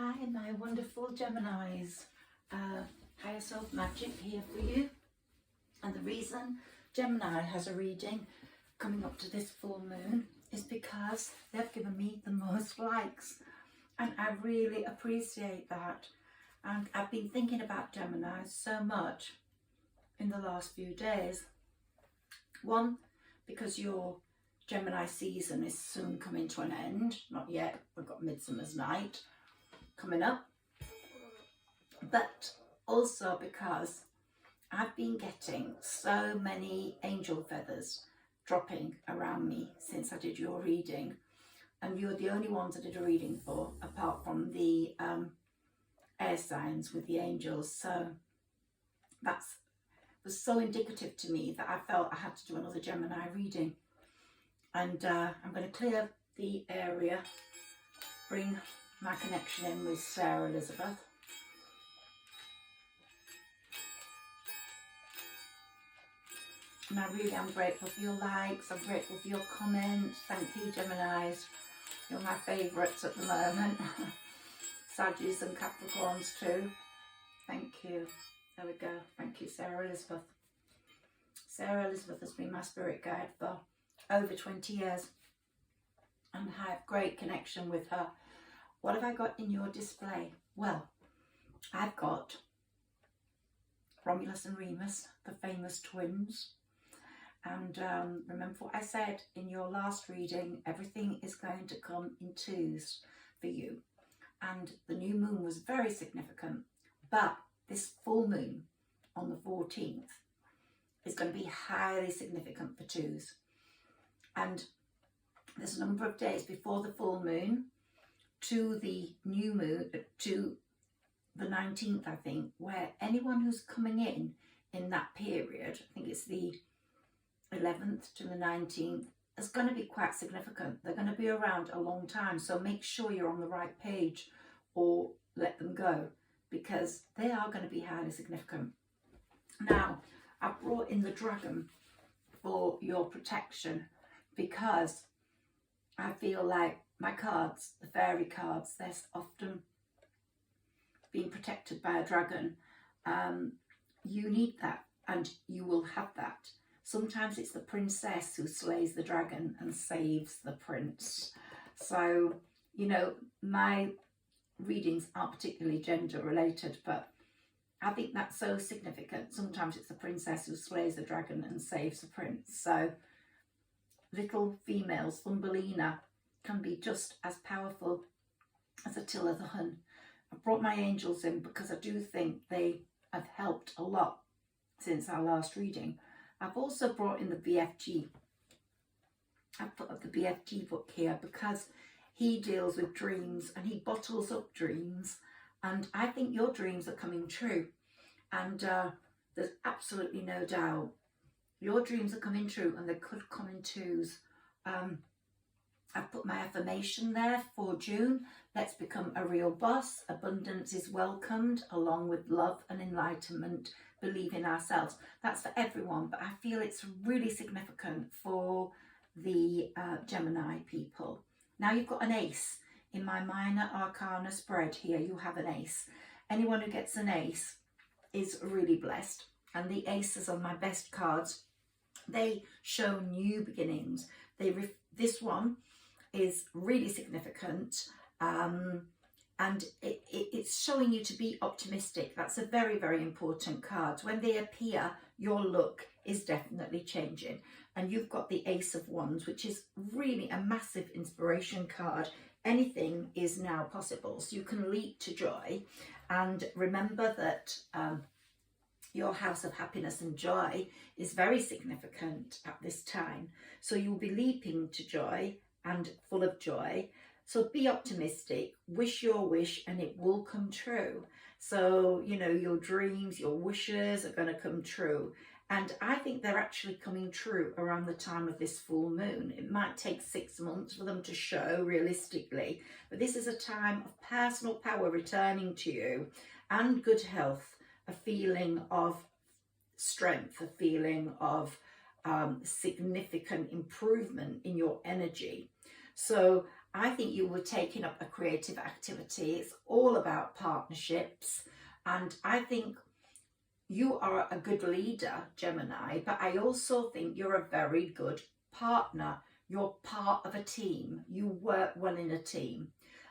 Hi, my wonderful Geminis. Higher Self Magic here for you. And the reason Gemini has a reading coming up to this full moon is because they've given me the most likes. And I really appreciate that. And I've been thinking about Gemini so much in the last few days. One, because your Gemini season is soon coming to an end. Not yet, we've got Midsummer's Night coming up. But also because I've been getting so many angel feathers dropping around me since I did your reading. And you're the only ones I did a reading for, apart from the air signs with the angels. So that was so indicative to me that I felt I had to do another Gemini reading. And I'm going to clear the area, bring my connection in with Sarah Elizabeth. And I really am grateful for your likes, I'm grateful for your comments. Thank you, Geminis. You're my favourites at the moment. Saggies and Capricorns too. Thank you. There we go. Thank you, Sarah Elizabeth. Sarah Elizabeth has been my spirit guide for over 20 years. And I have great connection with her. What have I got in your display? Well, I've got Romulus and Remus, the famous twins. And remember what I said in your last reading, everything is going to come in twos for you. And the new moon was very significant, but this full moon on the 14th is going to be highly significant for twos. And there's a number of days before the full moon to the new moon, to the 19th, I think, where anyone who's coming in that period, I think it's the 11th to the 19th, is going to be quite significant. They're going to be around a long time, so make sure you're on the right page or let them go, because they are going to be highly significant. Now, I brought in the dragon for your protection because I feel like my cards, the fairy cards, they're often being protected by a dragon. You need that, and you will have that. Sometimes it's the princess who slays the dragon and saves the prince. So, you know, my readings aren't particularly gender related, but I think that's so significant. Sometimes it's the princess who slays the dragon and saves the prince. So little females, Thumbelina, can be just as powerful as Attila the Hun. I've brought my angels in because I do think they have helped a lot since our last reading. I've also brought in the BFG. I've put up the BFG book here because he deals with dreams and he bottles up dreams. And I think your dreams are coming true. And there's absolutely no doubt. Your dreams are coming true, and they could come in twos. I've put my affirmation there for June. Let's become a real boss. Abundance is welcomed, along with love and enlightenment. Believe in ourselves. That's for everyone, but I feel it's really significant for the Gemini people. Now you've got an ace. In my minor arcana spread here, you have an ace. Anyone who gets an ace is really blessed. And the aces are my best cards. They show new beginnings. This one is really significant. And it's showing you to be optimistic. That's a very, very important card. When they appear, your look is definitely changing. And you've got the Ace of Wands, which is really a massive inspiration card. Anything is now possible. So you can leap to joy. And remember that your house of happiness and joy is very significant at this time. So you'll be leaping to joy and full of joy. So be optimistic, wish your wish, and it will come true. So, you know, your dreams, your wishes are going to come true. And I think they're actually coming true around the time of this full moon. It might take 6 months for them to show realistically, but this is a time of personal power returning to you and good health, a feeling of strength, a feeling of significant improvement in your energy. So I think you were taking up a creative activity. It's all about partnerships. And I think you are a good leader, Gemini, but I also think you're a very good partner. You're part of a team. You work well in a team.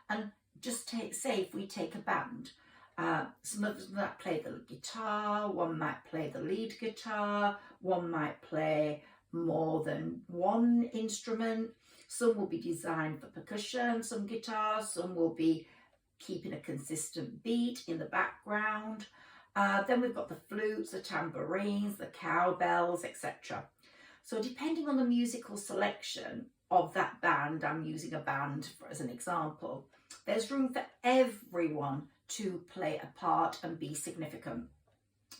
And just say if we take a band, some of them might play the guitar, one might play the lead guitar, one might play more than one instrument. Some will be designed for percussion, some guitars, some will be keeping a consistent beat in the background. Then we've got the flutes, the tambourines, the cowbells, etc. So depending on the musical selection of that band, I'm using a band as an example, there's room for everyone to play a part and be significant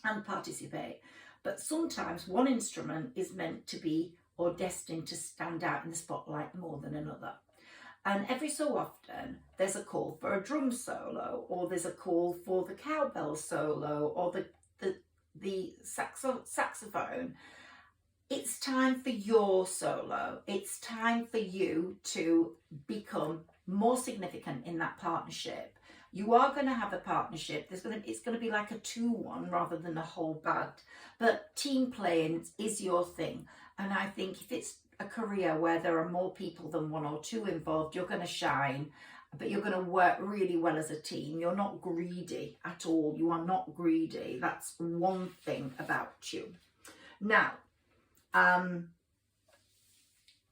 and participate. But sometimes one instrument is meant to be or destined to stand out in the spotlight more than another. And every so often there's a call for a drum solo, or there's a call for the cowbell solo, or the saxophone. It's time for your solo. It's time for you to become more significant in that partnership. You are going to have a partnership. It's going to be like a 2-1 rather than a whole band. But team playing is your thing. And I think if it's a career where there are more people than 1 or 2 involved, you're going to shine, but you're going to work really well as a team. You're not greedy at all. You are not greedy. That's one thing about you. Now,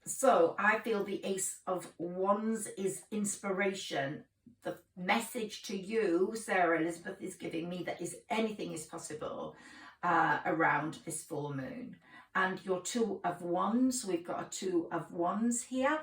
so I feel the Ace of Wands is inspiration. The message to you, Sarah Elizabeth, is giving me that anything is possible around this full moon. And your 2 of Wands, we've got a 2 of Wands here.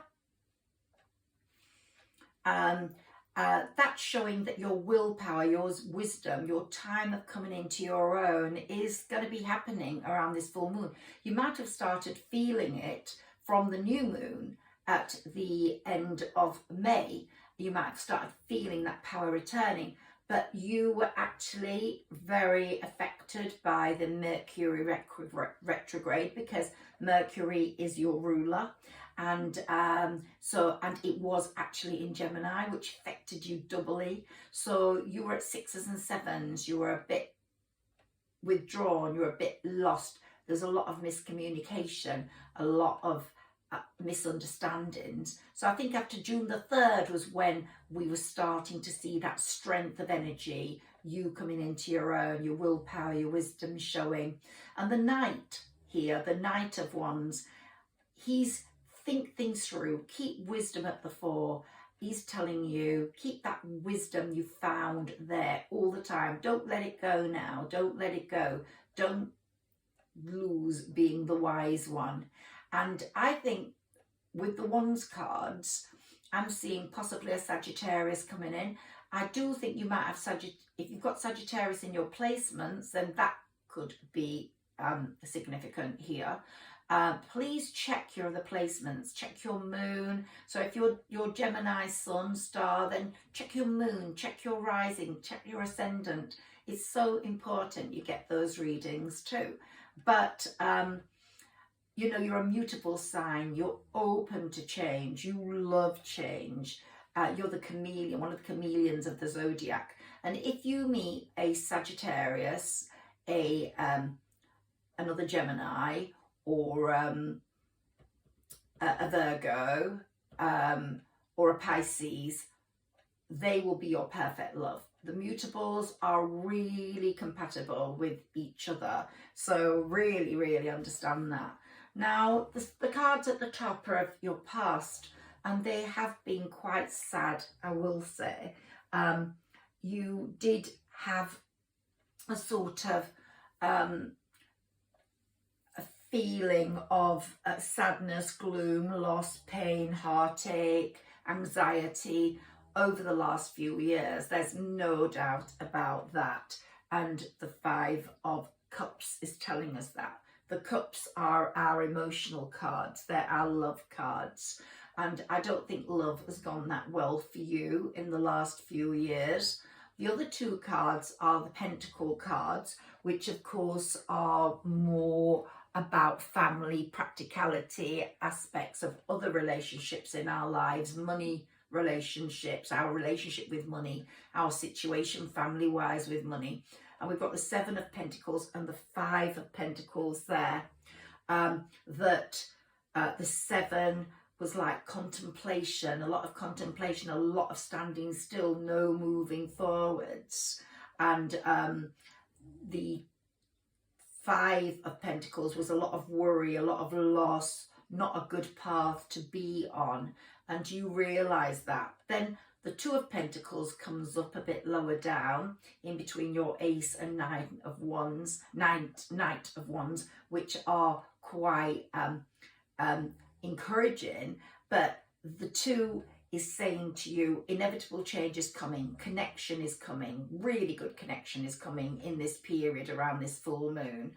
That's showing that your willpower, your wisdom, your time of coming into your own is going to be happening around this full moon. You might have started feeling it from the new moon at the end of May. You might have started feeling that power returning, but you were actually very affected by the Mercury retrograde, because Mercury is your ruler. And it was actually in Gemini, which affected you doubly. So you were at 6s and 7s, you were a bit withdrawn, you were a bit lost. There's a lot of miscommunication, a lot of misunderstandings. So I think after June the 3rd was when we were starting to see that strength of energy, you coming into your own, your willpower, your wisdom showing. And the Knight here, the Knight of Wands, think things through, keep wisdom at the fore. He's telling you, keep that wisdom you found there all the time. Don't let it go now. Don't let it go. Don't lose being the wise one. And I think with the Wands cards, I'm seeing possibly a Sagittarius coming in. I do think you might have if you've got Sagittarius in your placements, then that could be significant here. Please check your other placements, check your moon. So if you're Gemini sun star, then check your moon, check your rising, check your ascendant. It's so important you get those readings too. But you know, you're a mutable sign, you're open to change, you love change. You're the chameleon, one of the chameleons of the zodiac. And if you meet a Sagittarius, another Gemini, or a Virgo, or a Pisces, they will be your perfect love. The mutables are really compatible with each other. So really, really understand that. Now, the cards at the top are of your past, and they have been quite sad, I will say. You did have a sort of a feeling of sadness, gloom, loss, pain, heartache, anxiety over the last few years. There's no doubt about that. And the 5 of Cups is telling us that. The Cups are our emotional cards. They're our love cards. And I don't think love has gone that well for you in the last few years. The other 2 cards are the Pentacle cards, which of course are more about family, practicality, aspects of other relationships in our lives, money, relationships, our relationship with money, our situation family-wise with money. And we've got the 7 of Pentacles and the 5 of Pentacles there. The 7 was like contemplation, a lot of contemplation, a lot of standing still, no moving forwards. And the 5 of Pentacles was a lot of worry, a lot of loss, not a good path to be on. And you realise that. Then the 2 of Pentacles comes up a bit lower down in between your Ace and Knight of Wands, which are quite encouraging. But the 2 is saying to you, inevitable change is coming, connection is coming, really good connection is coming in this period around this full moon.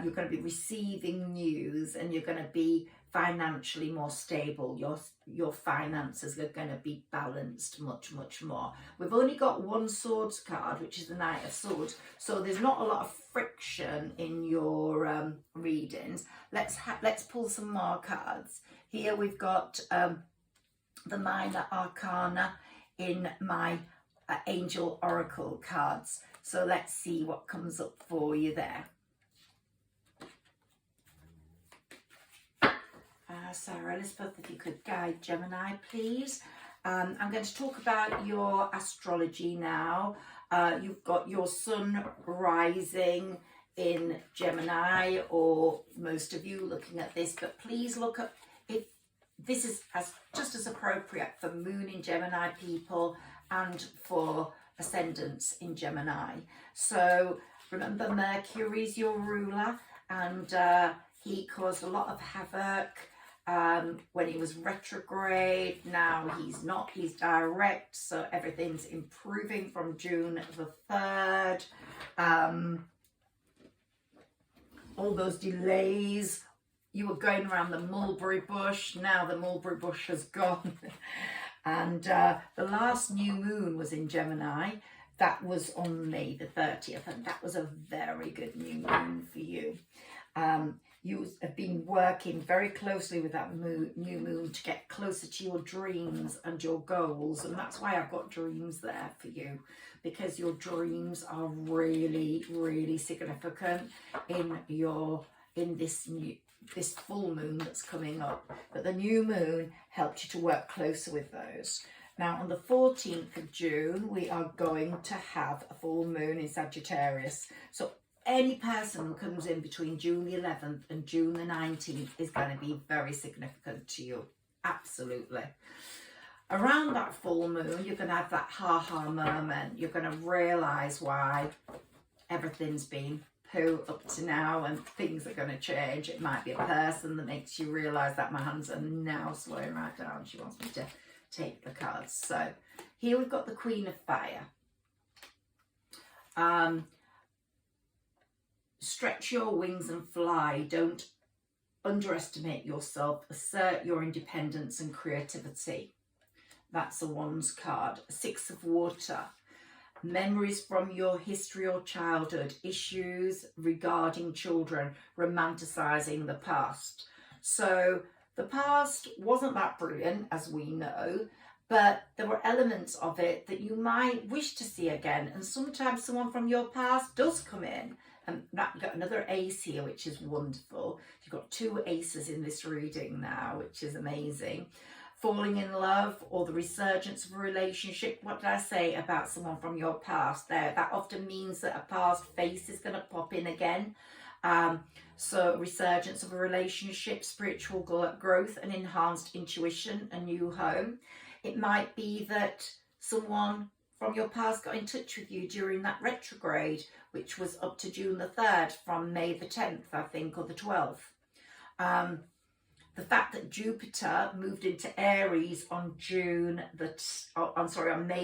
You're going to be receiving news, and you're going to be financially more stable. Your finances are going to be balanced much more. We've only got 1 Swords card, which is the Knight of Swords, so there's not a lot of friction in your readings. Let's pull some more cards. Here we've got the Minor Arcana in my Angel Oracle cards. So let's see what comes up for you there. Sarah Elizabeth, if you could guide Gemini, please. I'm going to talk about your astrology now. You've got your sun rising in Gemini, or most of you looking at this, but please look at if this is just as appropriate for moon in Gemini people and for ascendants in Gemini. So remember, Mercury's your ruler, and he caused a lot of havoc when he was retrograde. Now he's not, he's direct, so everything's improving from June the 3rd. All those delays, you were going around the mulberry bush, now the mulberry bush has gone. And the last new moon was in Gemini. That was on May the 30th, and that was a very good new moon for you. You have been working very closely with that new moon to get closer to your dreams and your goals, and that's why I've got dreams there for you, because your dreams are really significant in this full moon that's coming up. But the new moon helped you to work closer with those. Now on the 14th of June we are going to have a full moon in Sagittarius, so any person who comes in between June the 11th and June the 19th is going to be very significant to you. Absolutely. Around that full moon, you're going to have that ha-ha moment. You're going to realise why everything's been poo up to now and things are going to change. It might be a person that makes you realise that my hands are now slowing right down. She wants me to take the cards. So here we've got the Queen of Fire. Stretch your wings and fly. Don't underestimate yourself. Assert your independence and creativity. That's a Wands card. 6 of Water. Memories from your history or childhood. Issues regarding children. Romanticising the past. So the past wasn't that brilliant, as we know, but there were elements of it that you might wish to see again. And sometimes someone from your past does come in. And you've got another ace here, which is wonderful. You've got 2 aces in this reading now, which is amazing. Falling in love or the resurgence of a relationship. What did I say about someone from your past there? That often means that a past face is going to pop in again. So resurgence of a relationship, spiritual growth and enhanced intuition, a new home. It might be that someone from your past got in touch with you during that retrograde, which was up to June the 3rd, from May the 10th, I think, or the 12th. The fact that Jupiter moved into Aries on May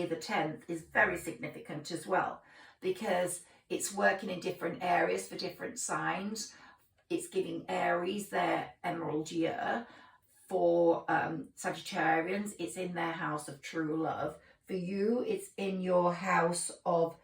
the 10th is very significant as well, because it's working in different areas for different signs. It's giving Aries their emerald year. For Sagittarians, it's in their house of true love. For you, it's in your house of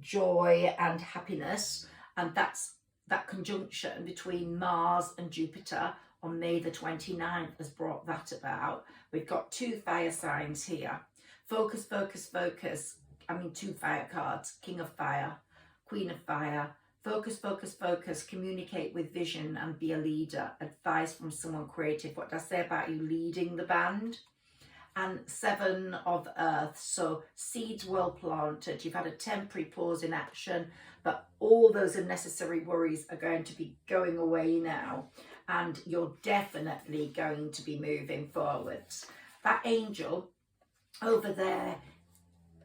joy and happiness, and that's that conjunction between Mars and Jupiter on May the 29th has brought that about. We've got 2 fire signs here. Focus, focus, focus. I mean 2 fire cards. King of Fire, Queen of Fire. Focus, focus, focus. Communicate with vision and be a leader. Advice from someone creative. What did I say about you leading the band? And 7 of Earth. So seeds well planted. You've had a temporary pause in action, but all those unnecessary worries are going to be going away now. And you're definitely going to be moving forwards. That angel over there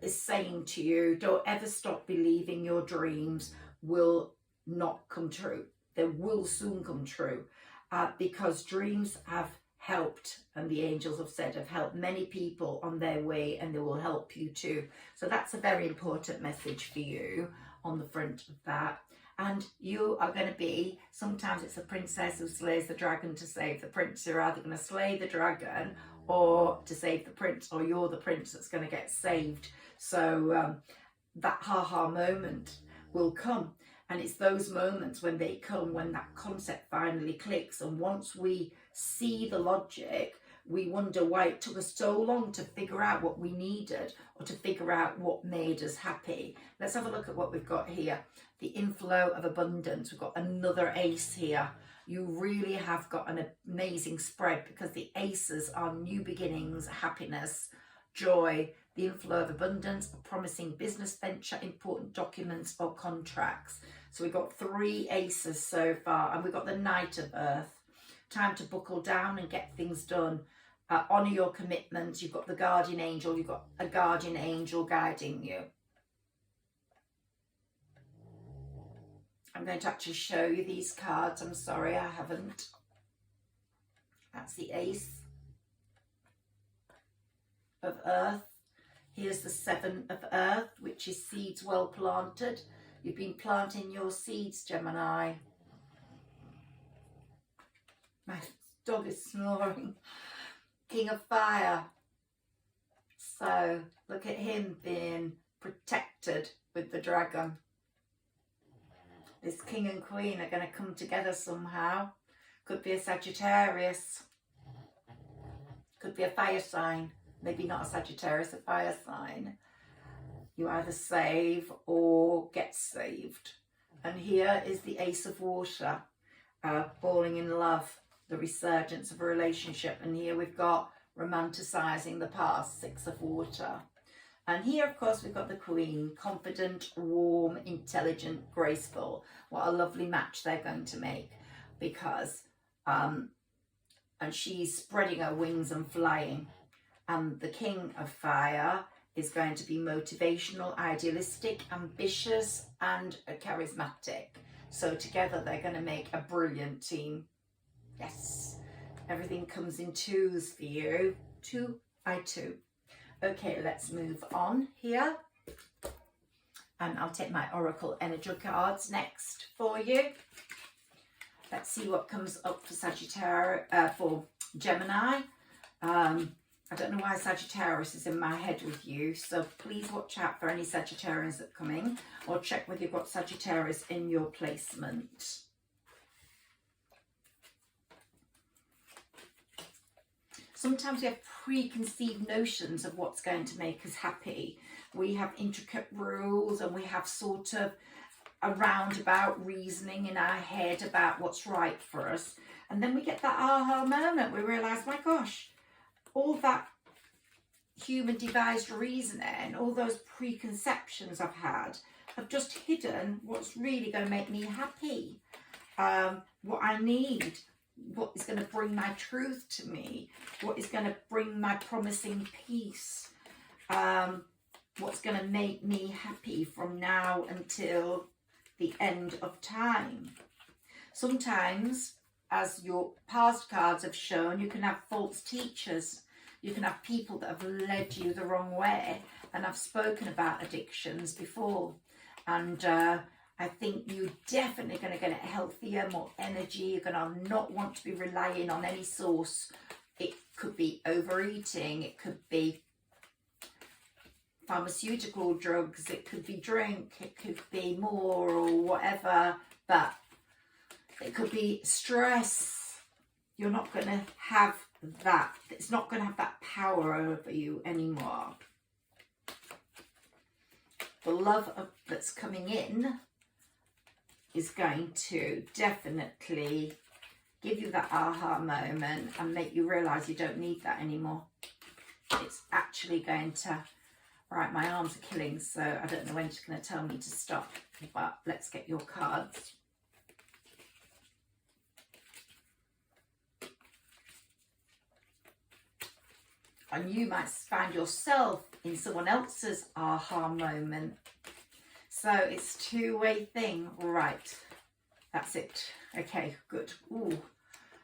is saying to you, don't ever stop believing your dreams will not come true. They will soon come true, because dreams have helped, and the angels have said, have helped many people on their way, and they will help you too. So that's a very important message for you on the front of that. And you are going to be, sometimes it's a princess who slays the dragon to save the prince. You're either going to slay the dragon or to save the prince, or you're the prince that's going to get saved. So that ha-ha moment will come. And it's those moments when they come, when that concept finally clicks. And once we see the logic, we wonder why it took us so long to figure out what we needed, or to figure out what made us happy. Let's have a look at what we've got here. The inflow of abundance. We've got another ace here. You really have got an amazing spread, because the aces are new beginnings, happiness, joy, the inflow of abundance, a promising business venture, important documents or contracts. So we've got 3 aces so far, and we've got the Knight of Earth. Time to buckle down and get things done. Honour your commitments. You've got the guardian angel. You've got a guardian angel guiding you. I'm going to actually show you these cards. I'm sorry, I haven't. That's the Ace of Earth. Here's the 7 of Earth, which is seeds well planted. You've been planting your seeds, Gemini. My dog is snoring. King of Fire. So look at him being protected with the dragon. This king and queen are going to come together somehow. Could be a Sagittarius. Could be a fire sign. Maybe not a Sagittarius, a fire sign. You either save or get saved. And here is the Ace of Water. Falling in love. The resurgence of a relationship. And here we've got romanticising the past. 6 of Water. And here, of course, we've got the Queen, confident, warm, intelligent, graceful. What a lovely match they're going to make, because, and she's spreading her wings and flying. And the King of Fire is going to be motivational, idealistic, ambitious, and charismatic. So together they're going to make a brilliant team. Yes, everything comes in 2s for you, 2 by 2. Okay, let's move on here. And I'll take my Oracle Energy cards next for you. Let's see what comes up for Sagittarius, for Gemini. I don't know why Sagittarius is in my head with you, so please watch out for any Sagittarians that come in, or check whether you've got Sagittarius in your placement. Sometimes we have preconceived notions of what's going to make us happy. We have intricate rules, and we have sort of a roundabout reasoning in our head about what's right for us. And then we get that aha moment. We realise, my gosh, all that human devised reasoning, all those preconceptions I've had, have just hidden what's really going to make me happy, what I need, what is going to bring my truth to me, what is going to bring my promising peace, what's going to make me happy from now until the end of time. Sometimes, as your past cards have shown, you can have false teachers. You can have people that have led you the wrong way. And I've spoken about addictions before. And I think you're definitely going to get healthier, more energy. You're going to not want to be relying on any source. It could be overeating. It could be pharmaceutical drugs. It could be drink. It could be more or whatever. But it could be stress. you're not going to have that. It's not going to have that power over you anymore. The love that's coming in is going to definitely give you that aha moment and make you realise you don't need that anymore. It's actually going to, right, my arms are killing, so I don't know when she's going to tell me to stop, but let's get your cards. And you might find yourself in someone else's aha moment. So it's a two-way thing. Right, that's it. Okay, good. Ooh.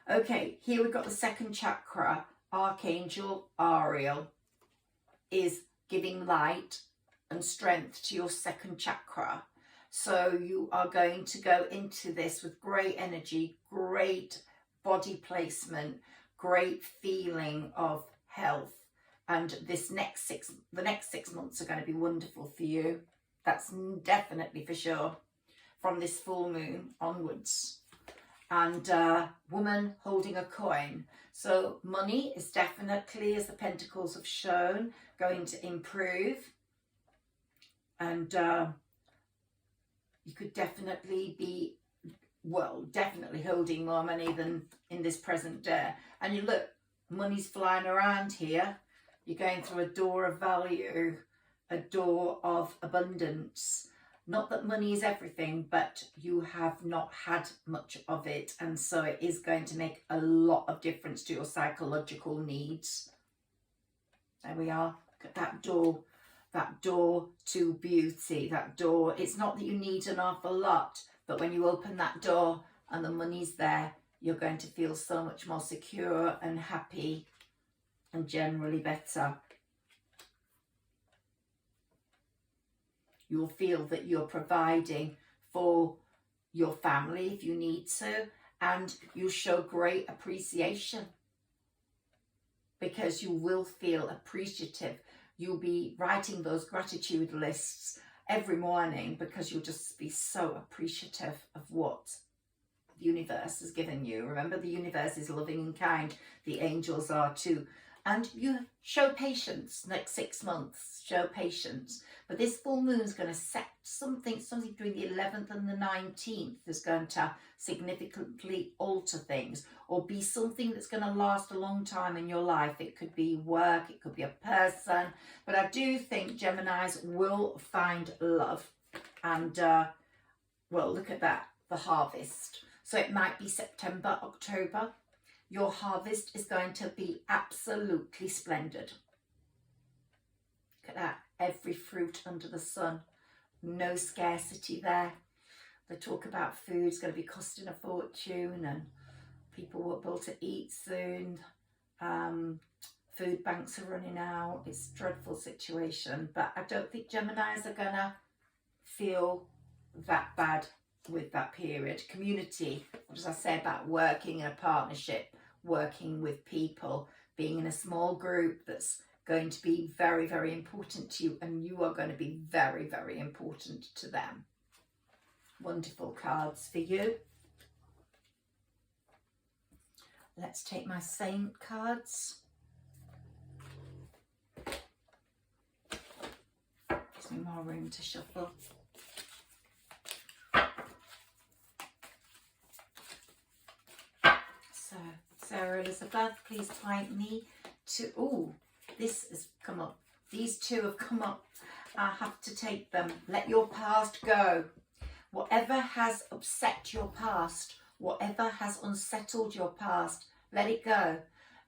Okay, here we've got the second chakra. Archangel Ariel is giving light and strength to your second chakra. So you are going to go into this with great energy, great body placement, great feeling of health. And the next 6 months are going to be wonderful for you. That's definitely for sure. From this full moon onwards. And woman holding a coin. So money is definitely, as the pentacles have shown, going to improve. And you could definitely be, well, definitely holding more money than in this present day. And you look, money's flying around here. You're going through a door of value, a door of abundance. Not that money is everything, but you have not had much of it. And so it is going to make a lot of difference to your psychological needs. There we are. Look at that door to beauty, that door. It's not that you need an awful lot, but when you open that door and the money's there, you're going to feel so much more secure and happy and generally better. You'll feel that you're providing for your family if you need to, and you'll show great appreciation because you will feel appreciative. You'll be writing those gratitude lists every morning because you'll just be so appreciative of what the universe has given you. Remember, the universe is loving and kind. The angels are too. And you show patience next 6 months, show patience. But this full moon is going to set something between the 11th and the 19th is going to significantly alter things or be something that's going to last a long time in your life. It could be work, it could be a person. But I do think Geminis will find love. And, well, look at that, the harvest. So it might be September, October. Your harvest is going to be absolutely splendid. Look at that. Every fruit under the sun. No scarcity there. They talk about food's going to be costing a fortune and people won't be able to eat soon. Food banks are running out. It's a dreadful situation. But I don't think Geminis are going to feel that bad with that period. Community, what does I say about working in a partnership, working with people, being in a small group that's going to be very, very important to you, and you are going to be very, very important to them. Wonderful cards for you. Let's take my Saint cards. Gives me more room to shuffle. So, Sarah Elizabeth, please point me to, oh, this has come up. These two have come up. I have to take them. Let your past go. Whatever has upset your past, whatever has unsettled your past, let it go.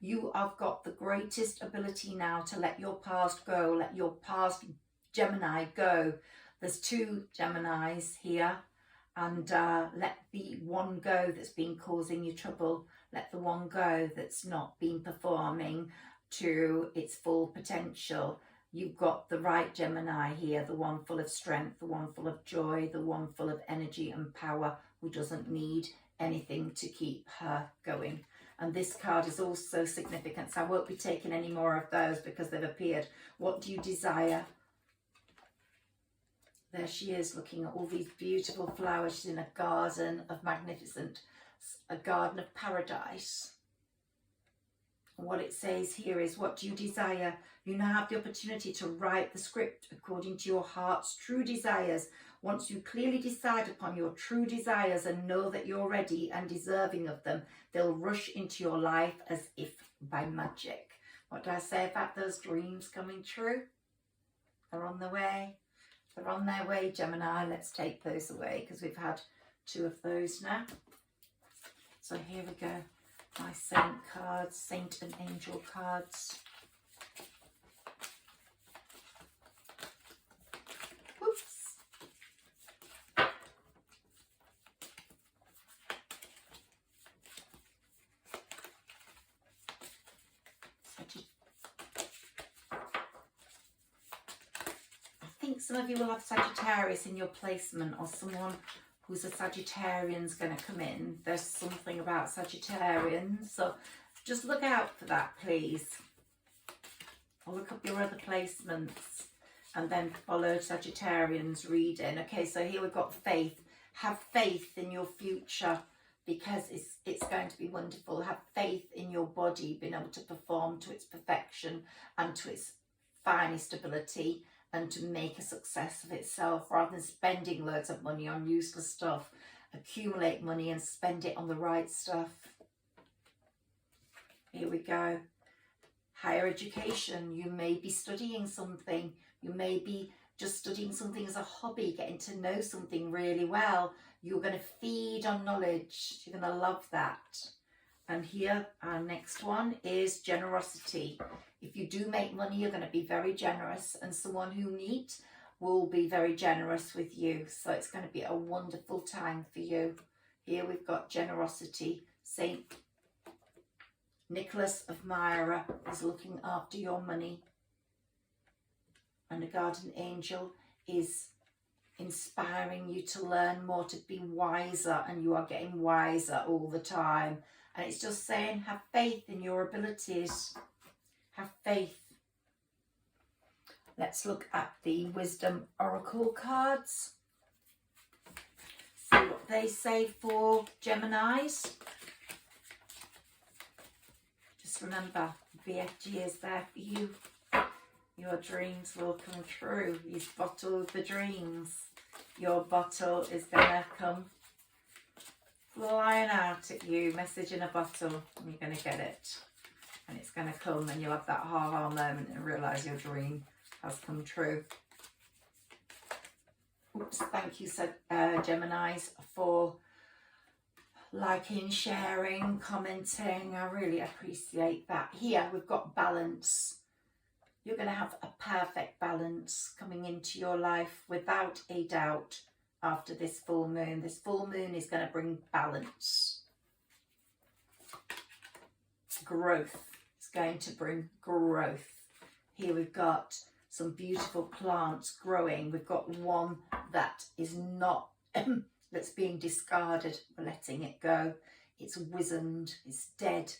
You have got the greatest ability now to let your past go. Let your past Gemini go. There's two Geminis here. And let the one go that's been causing you trouble. Let the one go that's not been performing to its full potential. You've got the right Gemini here, the one full of strength, the one full of joy, the one full of energy and power, who doesn't need anything to keep her going. And this card is also significant, so I won't be taking any more of those because they've appeared. What do you desire? There she is, looking at all these beautiful flowers. She's in a garden of magnificent, a garden of paradise. what it says here is, what do you desire? You now have the opportunity to write the script according to your heart's true desires. Once you clearly decide upon your true desires and know that you're ready and deserving of them, they'll rush into your life as if by magic. What do I say about those dreams coming true? They're on the way. They're on their way, Gemini. Let's take those away because we've had 2 of those now. So here we go. My saint cards, saint and angel cards. Oops. I think some of you will have Sagittarius in your placement, or someone who's a Sagittarian's going to come in. There's something about Sagittarians, so just look out for that, please. Or look up your other placements and then follow Sagittarian's reading. Okay, so here we've got faith. Have faith in your future because it's going to be wonderful. Have faith in your body being able to perform to its perfection and to its finest ability, and to make a success of itself, rather than spending loads of money on useless stuff. Accumulate money and spend it on the right stuff. Here we go. Higher education. You may be studying something. You may be just studying something as a hobby, getting to know something really well. You're going to feed on knowledge. You're going to love that. And here, our next one is generosity. If you do make money, you're going to be very generous, and someone who you meet will be very generous with you. So it's going to be a wonderful time for you. Here we've got generosity. Saint Nicholas of Myra is looking after your money. And a guardian angel is inspiring you to learn more, to be wiser, and you are getting wiser all the time. And it's just saying, have faith in your abilities. Have faith. Let's look at the Wisdom Oracle cards. See what they say for Geminis. Just remember, BFG is there for you. Your dreams will come true. He's bottled the dreams. Your bottle is going to come flying out at you. Message in a bottle, and you're going to get it. And it's going to come, and you'll have that ha-ha moment and realise your dream has come true. Oops, thank you, Geminis, for liking, sharing, commenting. I really appreciate that. Here we've got balance. You're going to have a perfect balance coming into your life without a doubt after this full moon. This full moon is going to bring balance. Growth. It's going to bring growth. Here we've got some beautiful plants growing. We've got one that is not, that's being discarded. We're letting it go. It's wizened, it's dead,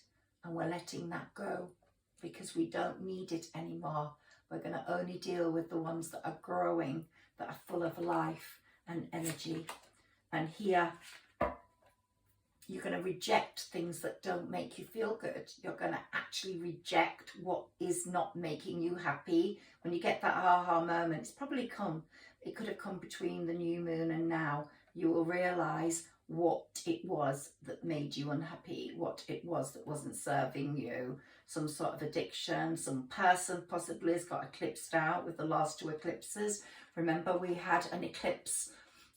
and we're letting that go because we don't need it anymore. We're going to only deal with the ones that are growing, that are full of life and energy. And here, you're going to reject things that don't make you feel good. You're going to actually reject what is not making you happy. When you get that aha moment, it's probably come, it could have come between the new moon and now. You will realise what it was that made you unhappy, what it was that wasn't serving you. Some sort of addiction, some person possibly has got eclipsed out with the last 2 eclipses. Remember, we had an eclipse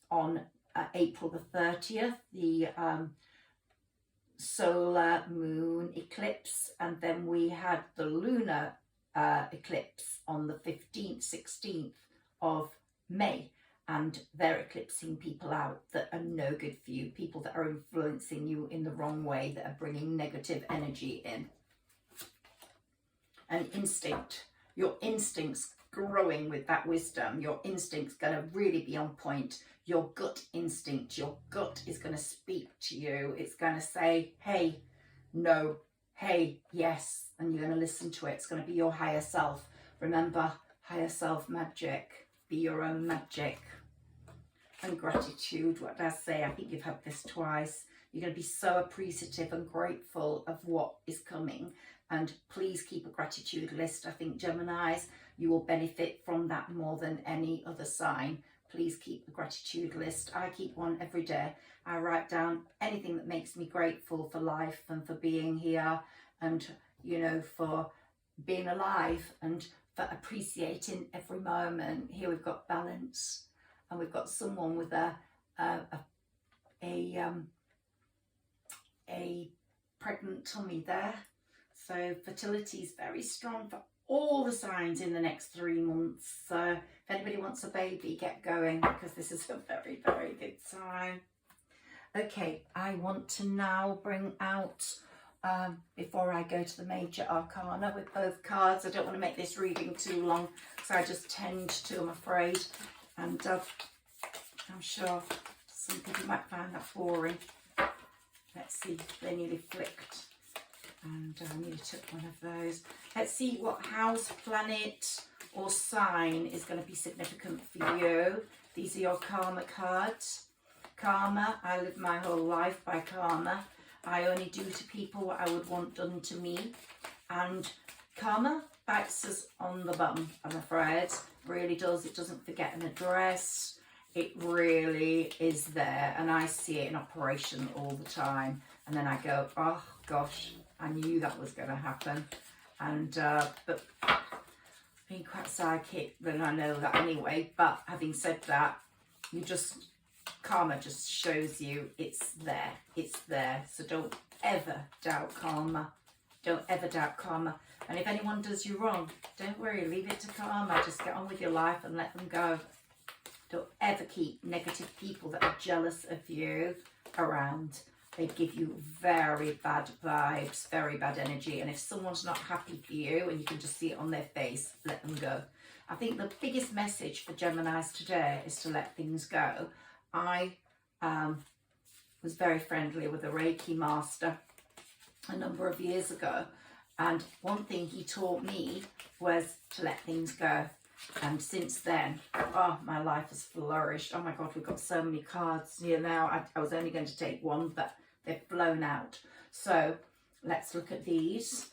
on April the 30th, the solar moon eclipse, and then we had the lunar eclipse on the 15th, 16th of May, and they're eclipsing people out that are no good for you, people that are influencing you in the wrong way, that are bringing negative energy in. And instinct, your instincts growing with that wisdom, your instinct's going to really be on point. Your gut instinct, your gut is going to speak to you. It's going to say, hey, no, hey, yes, and you're going to listen to it. It's going to be your higher self. Remember, higher self magic. Be your own magic. And gratitude, what did I say? I think you've had this twice. You're going to be so appreciative and grateful of what is coming, And please keep a gratitude list. I think Geminis, you will benefit from that more than any other sign. Please keep a gratitude list. I keep one every day. I write down anything that makes me grateful for life and for being here, and, you know, for being alive and for appreciating every moment. Here we've got balance, and we've got someone with a pregnant tummy there. So fertility is very strong for all the signs in the next 3 months. So if anybody wants a baby, get going, because this is a very, very good sign. Okay, I want to now bring out, before I go to the major arcana with both cards, I don't want to make this reading too long, so I just tend to, I'm afraid, and I'm sure some people might find that boring. Let's see, they nearly flicked, and I nearly took one of those. Let's see what house, planet or sign is going to be significant for you. These are your karma cards. Karma, I live my whole life by karma. I only do to people what I would want done to me. And karma bites us on the bum, I'm afraid. Really does. It doesn't forget an address. It really is there. And I see it in operation all the time. And then I go, oh gosh, I knew that was going to happen. And, but being quite psychic, then I know that anyway. But having said that, you just... karma just shows you it's there. So don't ever doubt karma. Don't ever doubt karma. And if anyone does you wrong, don't worry, leave it to karma. Just get on with your life and let them go. Don't ever keep negative people that are jealous of you around. They give you very bad vibes, very bad energy. And if someone's not happy for you and you can just see it on their face, let them go. I think the biggest message for Geminis today is to let things go. I was very friendly with a Reiki master a number of years ago, and one thing he taught me was to let things go. And since then, oh, my life has flourished. Oh my God, we've got so many cards here now. I was only going to take one, but they've blown out. So let's look at these.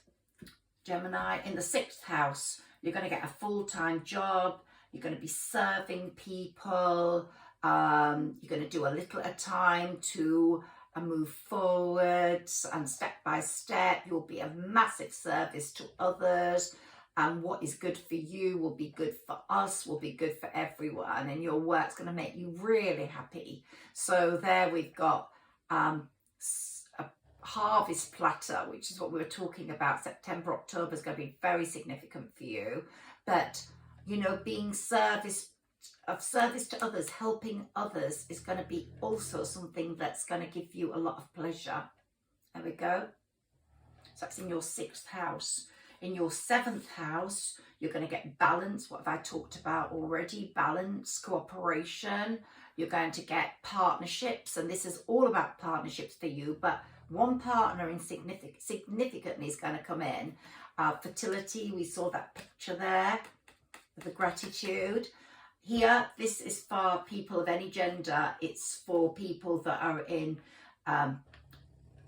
Gemini, in the 6th house, you're going to get a full-time job. You're going to be serving people. You're going to do a little at a time to move forwards, and step by step you'll be a massive service to others, and what is good for you will be good for us, will be good for everyone, and your work's going to make you really happy. So there we've got a harvest platter, which is what we were talking about. September, October is going to be very significant for you, but you know, being of service to others, helping others is going to be also something that's going to give you a lot of pleasure. There we go. So that's in your 6th house. In your 7th house, you're going to get balance. What have I talked about already? Balance, cooperation. You're going to get partnerships, and this is all about partnerships for you, but one partner in significantly is going to come in. Fertility, we saw that picture there with the gratitude. Here, this is for people of any gender. It's for people that are in,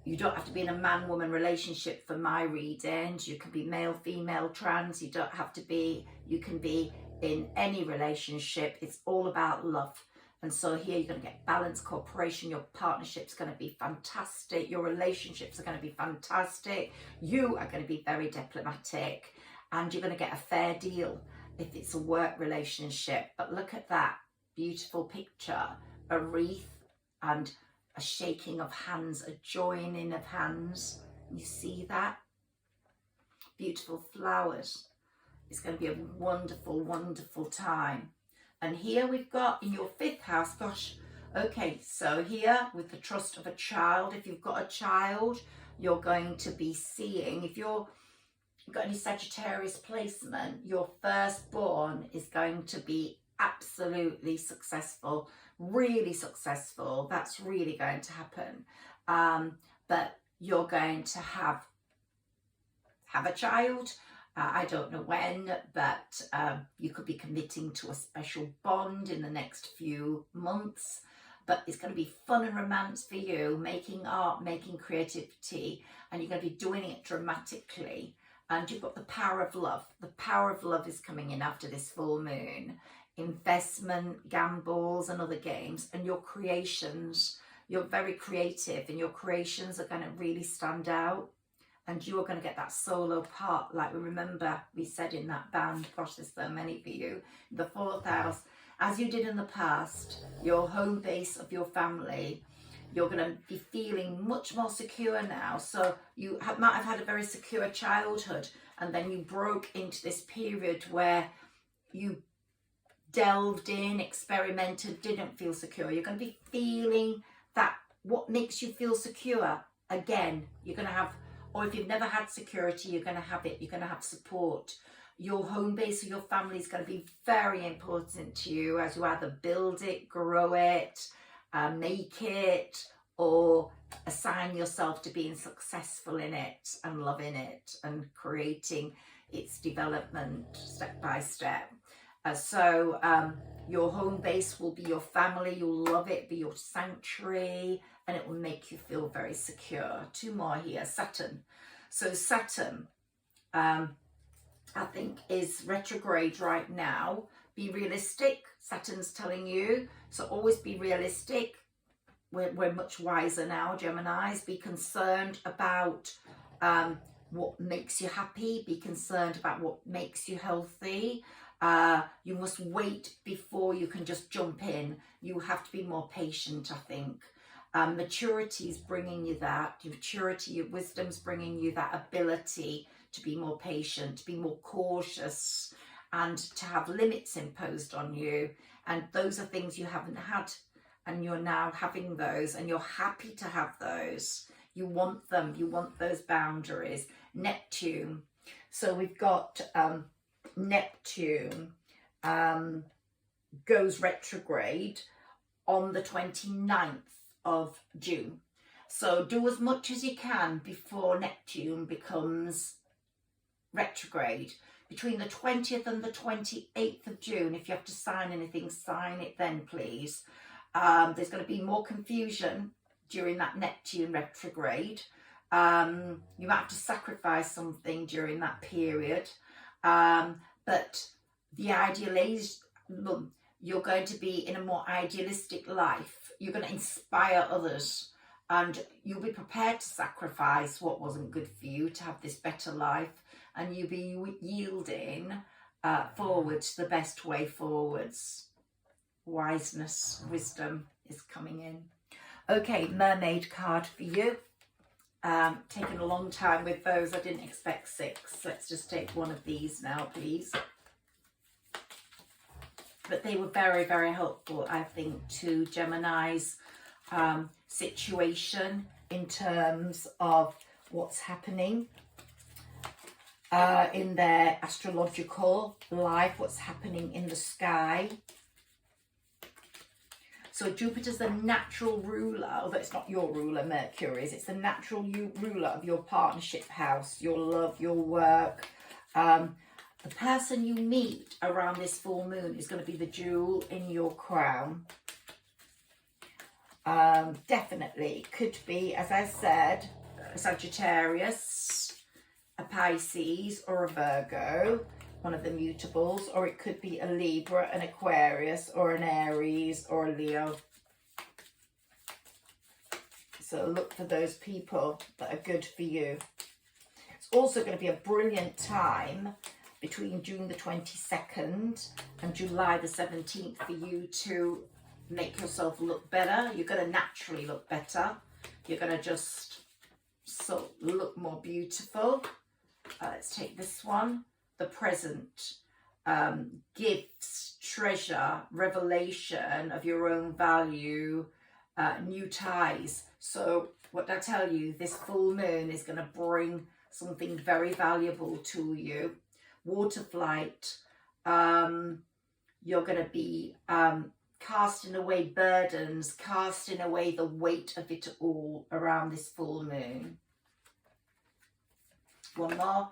you don't have to be in a man-woman relationship for my readings. You can be male, female, trans. You don't have to be, you can be in any relationship. It's all about love. And so here you're going to get balance, cooperation. Your partnership's going to be fantastic. Your relationships are going to be fantastic. You are going to be very diplomatic, and you're going to get a fair deal if it's a work relationship. But look at that beautiful picture, a wreath and a shaking of hands, a joining of hands. You see that? Beautiful flowers. It's going to be a wonderful, wonderful time. And here we've got in your 5th house, gosh, okay, so here with the trust of a child, if you've got a child, you're going to be seeing, if you've got any Sagittarius placement, your firstborn is going to be absolutely successful, really successful. That's really going to happen. But you're going to have a child. I don't know when, but you could be committing to a special bond in the next few months. but it's going to be fun and romance for you, making art, making creativity, and you're going to be doing it dramatically. And you've got the power of love. The power of love is coming in after this full moon. Investment, gambles and other games, and your creations. You're very creative and your creations are going to really stand out, and you are going to get that solo part, like we said in that band. Gosh, there's so many for you. The 4th house, as you did in the past, your home base of your family, you're going to be feeling much more secure now. So you might have had a very secure childhood, and then you broke into this period where you delved in, experimented, didn't feel secure. You're going to be feeling that what makes you feel secure again. You're going to have, or if you've never had security, you're going to have it. You're going to have support. Your home base of your family is going to be very important to you as you either build it, grow it, make it, or assign yourself to being successful in it and loving it and creating its development step by step. So your home base will be your family. You'll love it, be your sanctuary, and it will make you feel very secure. 2 more here. Saturn. So Saturn, I think, is retrograde right now. Be realistic. Saturn's telling you. So always be realistic. We're much wiser now, Geminis. Be concerned about what makes you happy. Be concerned about what makes you healthy. You must wait before you can just jump in. You have to be more patient, I think. Maturity is bringing you that. Your maturity, your wisdom's bringing you that ability to be more patient, to be more cautious, and to have limits imposed on you. And those are things you haven't had, and you're now having those, and you're happy to have those. You want them. You want those boundaries. Neptune. So we've got Neptune goes retrograde on the 29th of June. So do as much as you can before Neptune becomes retrograde. Between the 20th and the 28th of June, if you have to sign anything, sign it then, please. There's going to be more confusion during that Neptune retrograde. You might have to sacrifice something during that period. But the ideal is, you're going to be in a more idealistic life. You're going to inspire others, and you'll be prepared to sacrifice what wasn't good for you to have this better life, and you'll be yielding forwards, the best way forwards. Wiseness, wisdom is coming in. Okay, Mermaid card for you. Taken a long time with those. I didn't expect 6. Let's just take one of these now, please. But they were very, very helpful, I think, to Gemini's situation in terms of what's happening in their astrological life, what's happening in the sky. So Jupiter's the natural ruler, although it's not your ruler, Mercury is. It's the natural ruler of your partnership house, your love, your work. The person you meet around this full moon is going to be the jewel in your crown. Definitely could be, as I said, a Sagittarius, a Pisces or a Virgo, one of the mutables, or it could be a Libra, an Aquarius, or an Aries, or a Leo. So look for those people that are good for you. It's also going to be a brilliant time between June the 22nd and July the 17th for you to make yourself look better. You're going to naturally look better. You're going to just look more beautiful. Let's take this one. The present, gifts, treasure, revelation of your own value, new ties. So what did I tell you? This full moon is going to bring something very valuable to you. Water flight. You're going to be casting away burdens, casting away the weight of it all around this full moon. One more.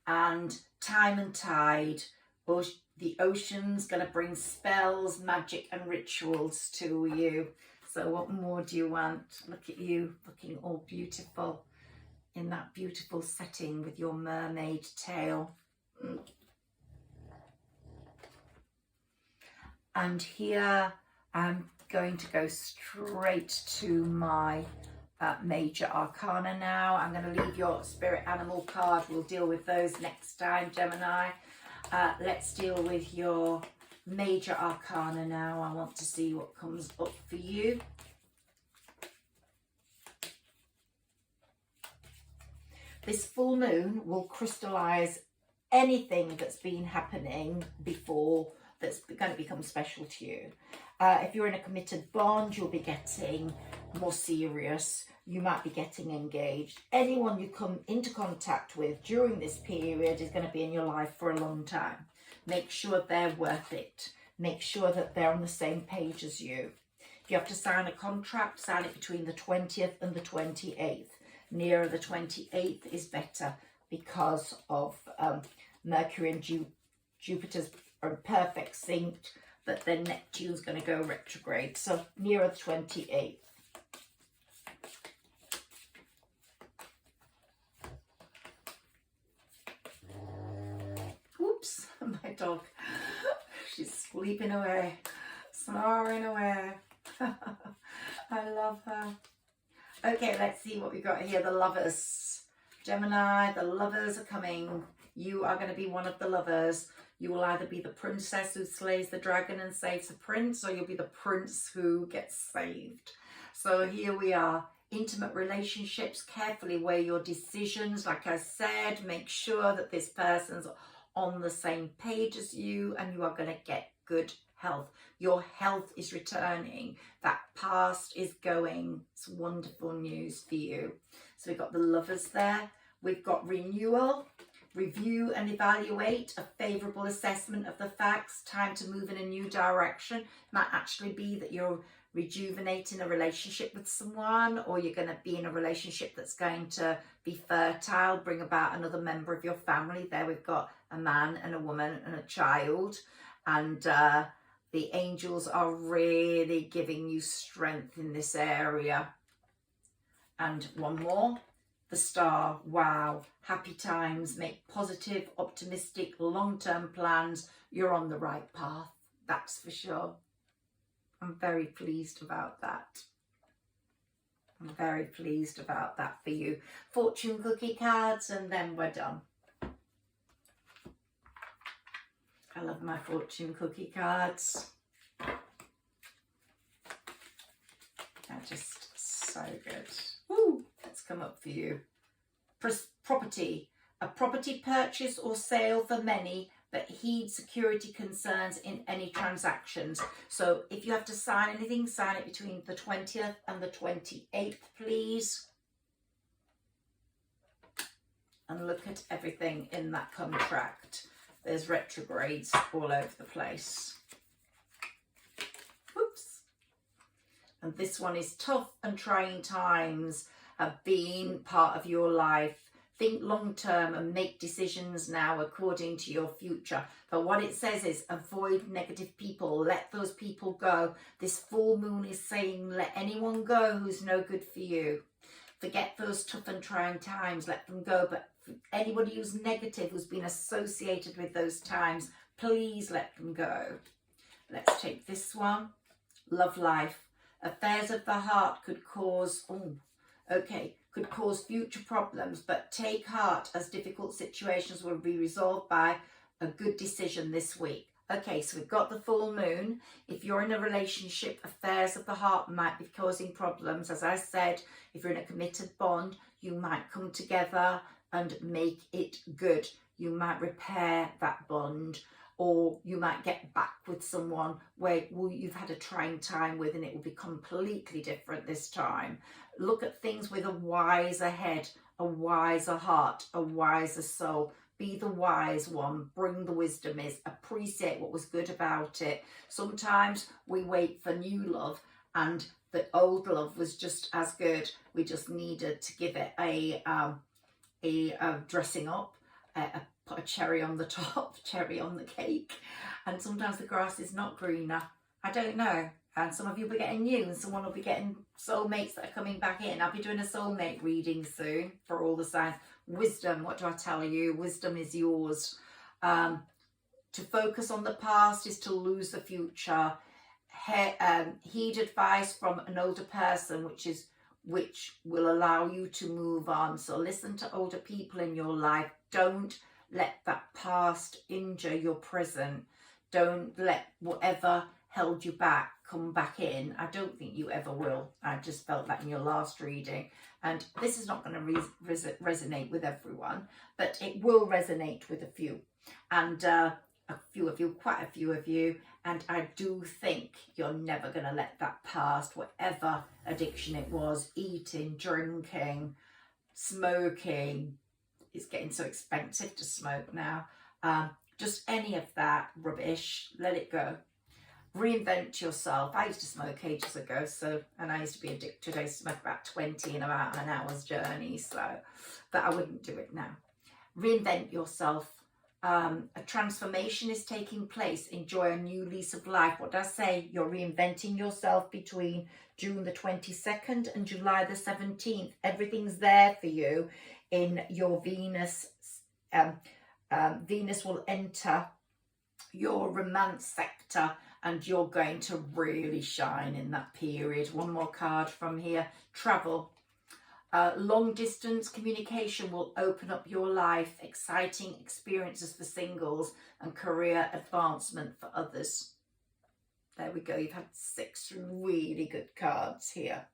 And time and tide. The ocean's going to bring spells, magic and rituals to you. So what more do you want? Look at you looking all beautiful in that beautiful setting with your mermaid tail. And here I'm going to go straight to my major arcana now. I'm going to leave your spirit animal card. We'll deal with those next time, Gemini. Let's deal with your major arcana now. I want to see what comes up for you. This full moon will crystallize anything that's been happening before that's going to become special to you. If you're in a committed bond, you'll be getting more serious. You might be getting engaged. Anyone you come into contact with during this period is going to be in your life for a long time. Make sure they're worth it. Make sure that they're on the same page as you. If you have to sign a contract, sign it between the 20th and the 28th. Nearer the 28th is better because of Mercury and Jupiter's are perfect synced, but then Neptune's going to go retrograde. So nearer the 28th. Oops, my dog. She's sleeping away, snoring away. I love her. Okay, let's see what we got here. The lovers. Gemini, the lovers are coming. You are going to be one of the lovers. You will either be the princess who slays the dragon and saves the prince, or you'll be the prince who gets saved. So here we are. Intimate relationships. Carefully weigh your decisions. Like I said, make sure that this person's on the same page as you and you are going to get good health. Your health is returning. That past is going. It's wonderful news for you. So we've got the lovers there. We've got renewal. Review and evaluate, a favourable assessment of the facts, time to move in a new direction. Might actually be that you're rejuvenating a relationship with someone, or you're going to be in a relationship that's going to be fertile, bring about another member of your family. There we've got a man and a woman and a child, and the angels are really giving you strength in this area. And one more. The star, wow, happy times, make positive, optimistic, long-term plans. You're on the right path, that's for sure. I'm very pleased about that. I'm very pleased about that for you. Fortune cookie cards, and then we're done. I love my fortune cookie cards. They're just so good. Woo! Let's come up for you. Property. A property purchase or sale for many, but heed security concerns in any transactions. So if you have to sign anything, sign it between the 20th and the 28th, please. And look at everything in that contract. There's retrogrades all over the place. Whoops. And this one is tough and trying times have been part of your life. Think long term and make decisions now according to your future. But what it says is avoid negative people. Let those people go. This full moon is saying let anyone go who's no good for you. Forget those tough and trying times. Let them go. But anybody who's negative, who's been associated with those times, please let them go. Let's take this one. Love life. Affairs of the heart could cause... could cause future problems, but take heart as difficult situations will be resolved by a good decision this week. Okay, so we've got the full moon. If you're in a relationship, affairs of the heart might be causing problems. As I said, if you're in a committed bond, you might come together and make it good. You might repair that bond, or you might get back with someone where you've had a trying time with, and it will be completely different this time. Look at things with a wiser head, a wiser heart, a wiser soul. Be the wise one, bring the wisdom is, appreciate what was good about it. Sometimes we wait for new love and the old love was just as good. We just needed to give it a dressing up, put a cherry on the top, cherry on the cake. And sometimes the grass is not greener. I don't know. And some of you will be getting new, and someone will be getting soulmates that are coming back in. I'll be doing a soulmate reading soon for all the signs. Wisdom, what do I tell you? Wisdom is yours. To focus on the past is to lose the future. Heed advice from an older person, which will allow you to move on. So listen to older people in your life. Don't let that past injure your present. Don't let whatever held you back come back in. I don't think you ever will. I just felt that in your last reading. And this is not going to resonate with everyone, but it will resonate with a few. And a few of you, quite a few of you. And I do think you're never going to let that past, whatever addiction it was, eating, drinking, smoking. It's getting so expensive to smoke now. Just any of that rubbish, let it go. Reinvent yourself. I used to smoke ages ago, and I used to be addicted. I used to smoke about 20 in about an hour's journey, but I wouldn't do it now. Reinvent yourself. A transformation is taking place. Enjoy a new lease of life. What did I say? You're reinventing yourself between June the 22nd and July the 17th. Everything's there for you in your Venus. Venus will enter your romance sector, and you're going to really shine in that period. One more card from here. Travel. Long distance communication will open up your life. Exciting experiences for singles and career advancement for others. There we go. You've had 6 really good cards here.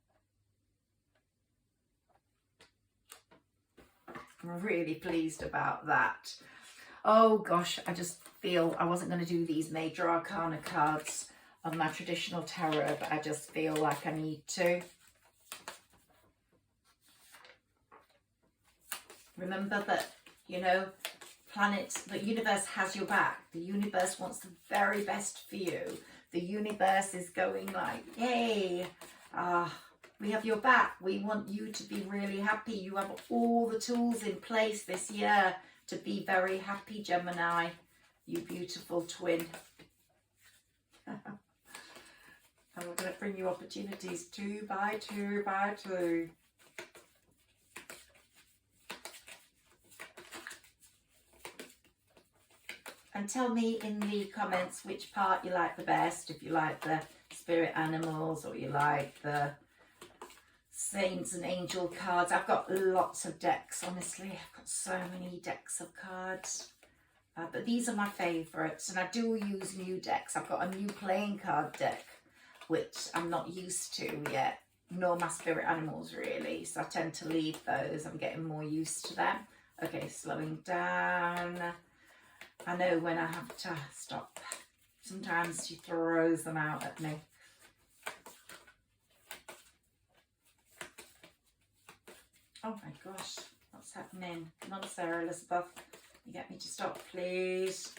I'm really pleased about that. Oh gosh, I just feel I wasn't going to do these major arcana cards on my traditional tarot, but I just feel like I need to. Remember that, you know, the universe has your back. The universe wants the very best for you. The universe is going like, hey, we have your back. We want you to be really happy. You have all the tools in place this year to be very happy, Gemini, you beautiful twin. And we're going to bring you opportunities 2 by 2 by 2. And tell me in the comments which part you like the best, if you like the spirit animals or you like the saints and angel cards. I've got lots of decks, honestly. I've got so many decks of cards. But these are my favourites, and I do use new decks. I've got a new playing card deck, which I'm not used to yet, nor my spirit animals really. So I tend to leave those. I'm getting more used to them. Okay, slowing down. I know when I have to stop. Sometimes she throws them out at me. Oh my gosh, what's happening? Come on, Sarah Elizabeth. You get me to stop, please.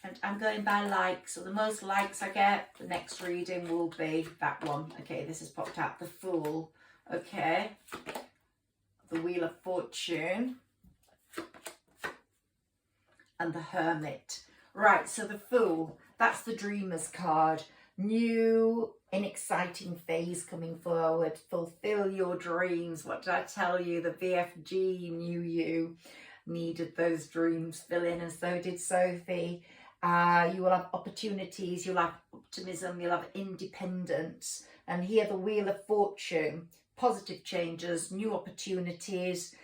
And I'm going by likes. So the most likes I get, the next reading will be that one. Okay, this has popped out, the Fool. Okay, the Wheel of Fortune and the Hermit. Right, so the Fool, that's the Dreamer's card. New and exciting phase coming forward. Fulfill your dreams. What did I tell you? The VFG knew you needed those dreams filling, and so did Sophie. You will have opportunities, you'll have optimism, you'll have independence. And here the Wheel of Fortune. Positive changes, new opportunities,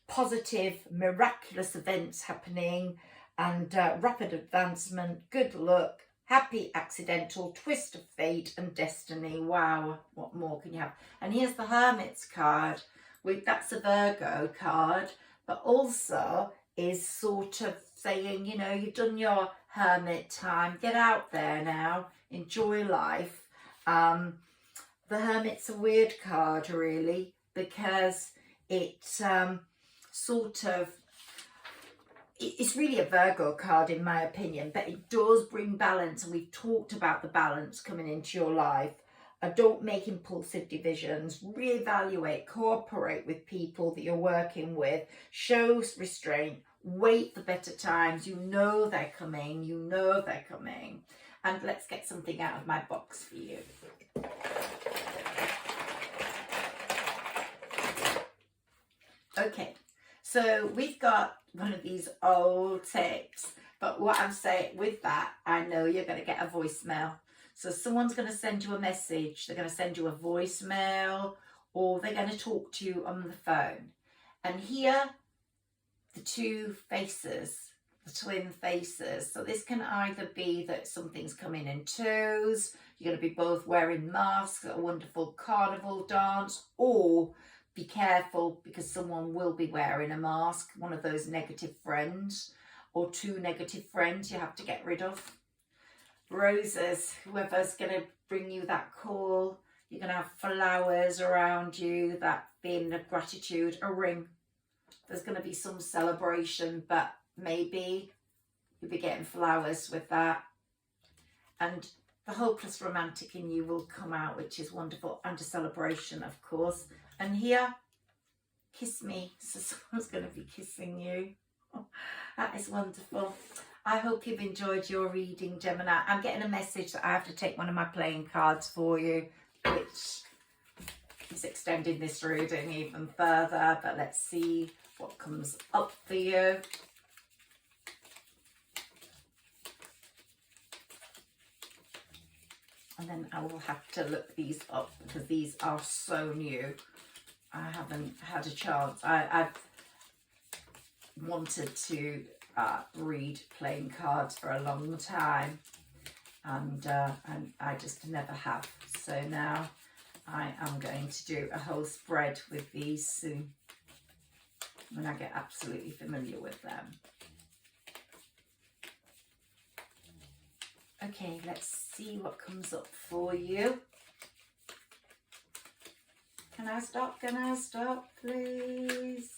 positive, miraculous events happening, and rapid advancement, good luck, happy accidental, twist of fate and destiny. Wow, what more can you have? And here's the Hermit's card. That's a Virgo card, but also is sort of saying, you know, you've done your hermit time, get out there now, enjoy life. The Hermit's a weird card, really, because it it's really a Virgo card in my opinion, but it does bring balance, and we've talked about the balance coming into your life. Don't make impulsive divisions. Reevaluate, cooperate with people that you're working with. Show restraint. Wait for better times. You know they're coming. You know they're coming. And let's get something out of my box for you. Okay, so we've got one of these old tapes. But what I'm saying with that, I know you're going to get a voicemail. So someone's going to send you a message. They're going to send you a voicemail, or they're going to talk to you on the phone. And here, the two faces, the twin faces. So this can either be that something's coming in twos, you're going to be both wearing masks at a wonderful carnival dance, or be careful because someone will be wearing a mask, one of those negative friends, or two negative friends you have to get rid of. Roses, whoever's going to bring you that call, you're going to have flowers around you, that feeling of gratitude, a ring. There's going to be some celebration, but maybe you'll be getting flowers with that. And the hopeless romantic in you will come out, which is wonderful, and a celebration, of course. And here, kiss me. So someone's going to be kissing you. Oh, that is wonderful. I hope you've enjoyed your reading, Gemini. I'm getting a message that I have to take one of my playing cards for you, which is extending this reading even further. But let's see what comes up for you. And then I will have to look these up because these are so new. I haven't had a chance. I've wanted to read playing cards for a long time, and I just never have. So now I am going to do a whole spread with these soon when I get absolutely familiar with them. Okay, let's see what comes up for you. Can I stop? Can I stop, please?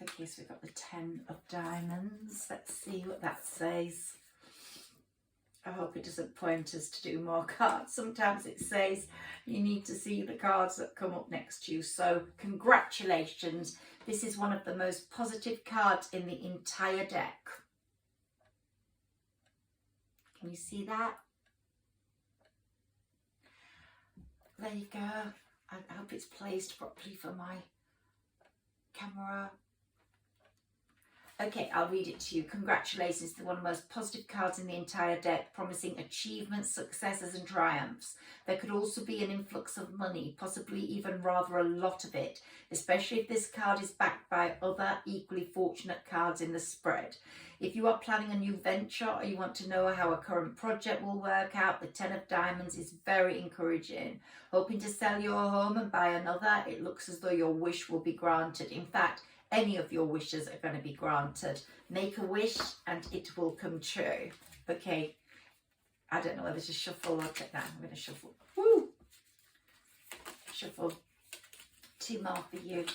Okay, so we've got the 10 of diamonds. Let's see what that says. I hope it doesn't point us to do more cards. Sometimes it says you need to see the cards that come up next to you. So congratulations. This is one of the most positive cards in the entire deck. Can you see that? There you go. I hope it's placed properly for my camera. Okay, I'll read it to you. Congratulations to one of the most positive cards in the entire deck, promising achievements, successes and triumphs. There could also be an influx of money, possibly even rather a lot of it, especially if this card is backed by other equally fortunate cards in the spread. If you are planning a new venture or you want to know how a current project will work out, the 10 of diamonds is very encouraging. Hoping to sell your home and buy another, it looks as though your wish will be granted. In fact, any of your wishes are going to be granted. Make a wish and it will come true. Okay, I don't know whether to shuffle or take that. I'm going to shuffle. Woo! Shuffle 2 more for you.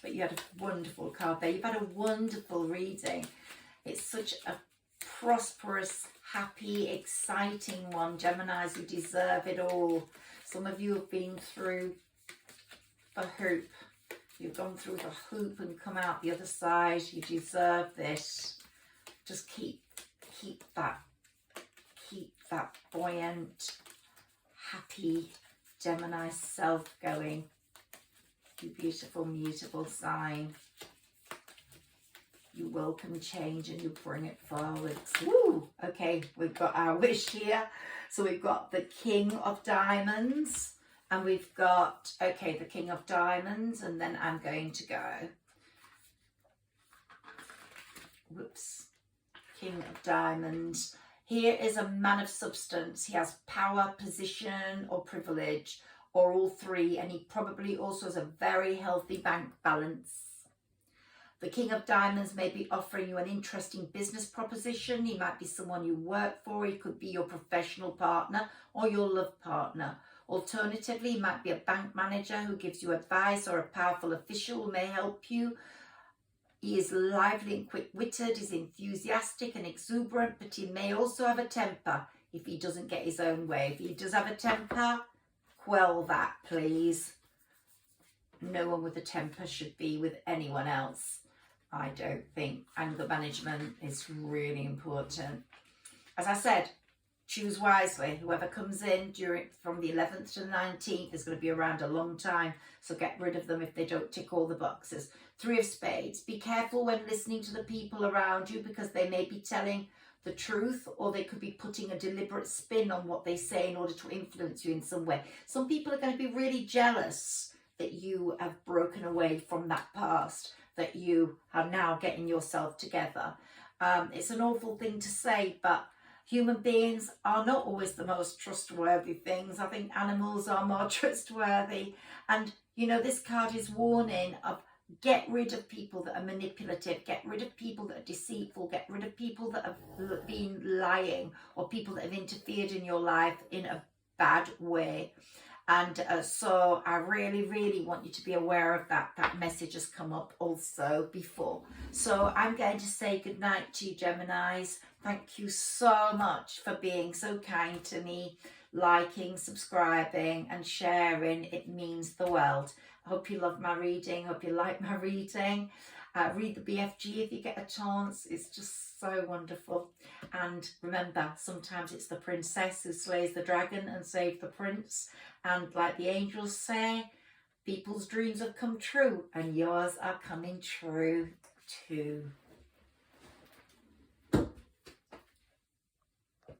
But you had a wonderful card there. You've had a wonderful reading. It's such a prosperous, happy, exciting one. Geminis, you deserve it all. Some of you have been through a hoop. You've gone through the hoop and come out the other side. You deserve this. Just keep that buoyant, happy Gemini self going. You beautiful, mutable sign. You welcome change and you bring it forwards. Woo! Okay, we've got our wish here. So we've got the King of Diamonds. And we've got, okay, the King of Diamonds, and then I'm going to go, whoops, King of Diamonds. Here is a man of substance. He has power, position, or privilege, or all three, and he probably also has a very healthy bank balance. The King of Diamonds may be offering you an interesting business proposition. He might be someone you work for. He could be your professional partner or your love partner. Alternatively, he might be a bank manager who gives you advice, or a powerful official who may help you He is lively and quick-witted, he's enthusiastic and exuberant, but he may also have a temper if he doesn't get his own way. If he does have a temper, quell that, please. No one with a temper should be with anyone else, I don't think. Anger management is really important. As I said, choose wisely. Whoever comes in from the 11th to the 19th is going to be around a long time, so get rid of them if they don't tick all the boxes. 3 of Spades. Be careful when listening to the people around you, because they may be telling the truth, or they could be putting a deliberate spin on what they say in order to influence you in some way. Some people are going to be really jealous that you have broken away from that past, that you are now getting yourself together. It's an awful thing to say, but human beings are not always the most trustworthy things. I think animals are more trustworthy. And, you know, this card is warning of get rid of people that are manipulative, get rid of people that are deceitful, get rid of people that have been lying, or people that have interfered in your life in a bad way. And so I really, really want you to be aware of that. That message has come up also before. So I'm going to say goodnight to you, Geminis. Thank you so much for being so kind to me, liking, subscribing and sharing. It means the world. I hope you love my reading. Hope you like my reading. Read the BFG if you get a chance. It's just so wonderful. And remember, sometimes it's the princess who slays the dragon and saves the prince. And like the angels say, people's dreams have come true, and yours are coming true too.